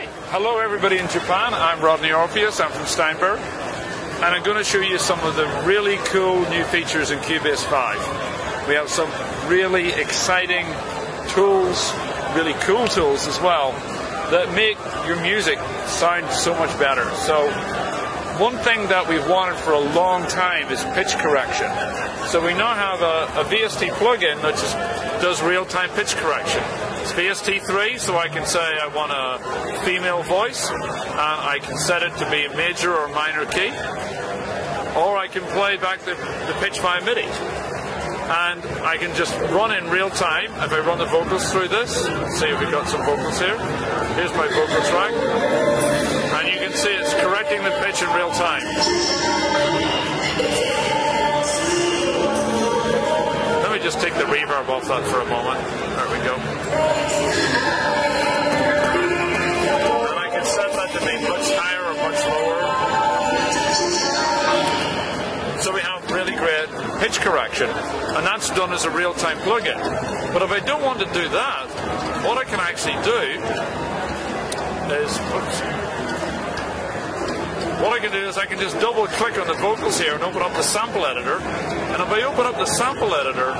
Hi, hello everybody in Japan. I'm Rodney Orpheus, I'm from Steinberg, and I'm going to show you some of the really cool new features in Cubase 5. We have some really exciting tools, really cool tools as well, that make your music sound so much better. So one thing that we've wanted for a long time is pitch correction. So we now have a VST plugin that just does real-time pitch correction. It's VST3, so I can say I want a female voice, and I can set it to be a major or minor key, or I can play back the pitch via MIDI. And I can just run in real time. If I run the vocals through this, see if we've got some vocals here. Here's my vocal track. And you can see it's correcting the pitch in real time. Let me just take the reverb off that for a moment. There we go. And I can set that to be much higher or much lower. So we have really great pitch correction, and that's done as a real-time plugin. But if I don't want to do that, what I can actually do is, I can just double-click on the vocals here and open up the sample editor. And if I open up the sample editor,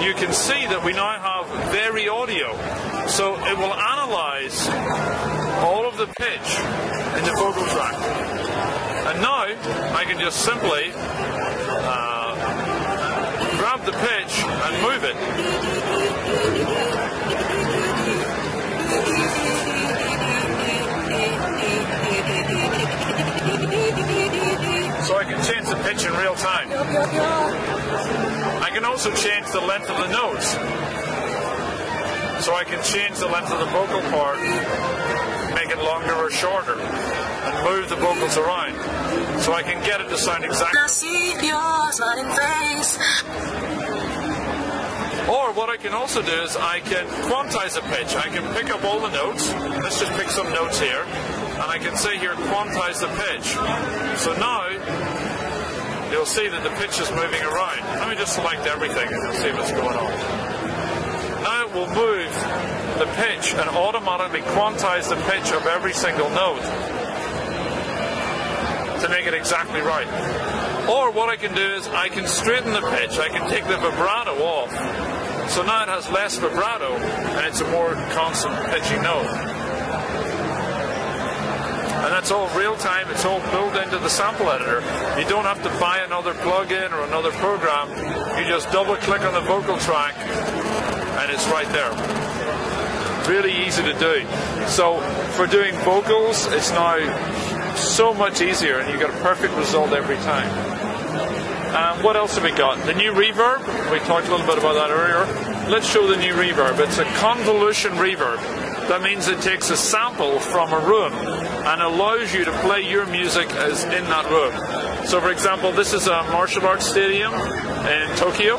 you can see that we now have Vary Audio. So it will analyze all of the pitch in the vocal track. And now I can just simply grab the pitch and move it. So I can change the pitch in real time. I can also change the length of the notes. So I can change the length of the vocal part, make it longer or shorter, and move the vocals around. So I can get it to sound exactly. Or what I can also do is I can quantize a pitch. I can pick up all the notes. Let's just pick some notes here. And I can say here, quantize the pitch. So now, you'll see that the pitch is moving around. Let me just select everything and you'll see what's going on. Now it will move the pitch and automatically quantize the pitch of every single note to make it exactly right. Or what I can do is I can straighten the pitch. I can take the vibrato off. So now it has less vibrato and it's a more constant pitching note. And that's all real time, it's all built into the sample editor. You don't have to buy another plugin or another program. You just double click on the vocal track and it's right there. Really easy to do. So for doing vocals, it's now so much easier and you get a perfect result every time. What else have we got? The new reverb, we talked a little bit about that earlier. Let's show the new reverb. It's a convolution reverb. That means it takes a sample from a room and allows you to play your music as in that room. So for example, this is a martial arts stadium in Tokyo.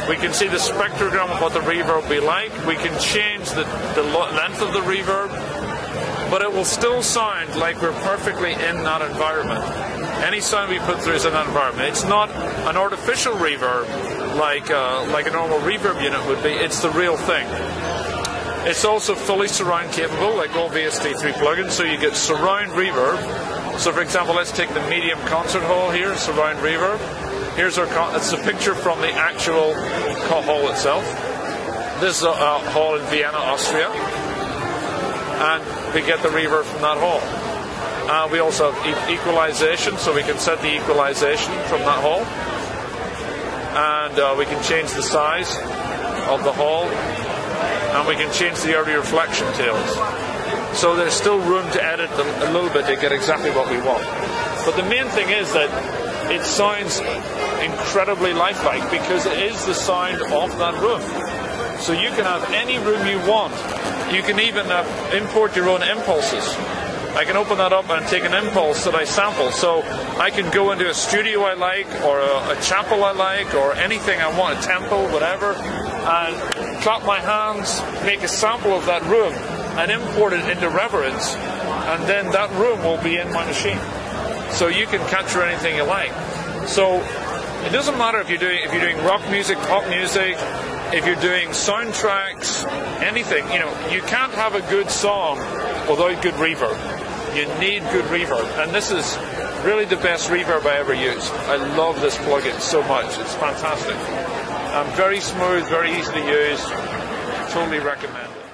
We can see the spectrogram of what the reverb will be like. We can change the length of the reverb, but it will still sound like we're perfectly in that environment. Any sound we put through is in that environment. It's not an artificial reverb like a normal reverb unit would be. It's the real thing. It's also fully surround capable, like all VST3 plugins, so you get surround reverb. So for example, let's take the medium concert hall here, surround reverb. Here's it's a picture from the actual hall itself. This is a hall in Vienna, Austria. And we get the reverb from that hall. We also have equalization, so we can set the equalization from that hall. And we can change the size of the hall. And we can change the early reflection tails. So there's still room to edit a little bit to get exactly what we want. But the main thing is that it sounds incredibly lifelike because it is the sound of that room. So you can have any room you want. You can even import your own impulses. I can open that up and take an impulse that I sample. So I can go into a studio I like, or a chapel I like, or anything I want, a temple, whatever, and clap my hands, make a sample of that room, and import it into Reverb, and then that room will be in my machine. So you can capture anything you like. So it doesn't matter if you're doing rock music, pop music, if you're doing soundtracks, anything, you know, you can't have a good song without good reverb. You need good reverb, and this is really the best reverb I ever used. I love this plugin so much. It's fantastic. Very smooth, very easy to use. Totally recommend it.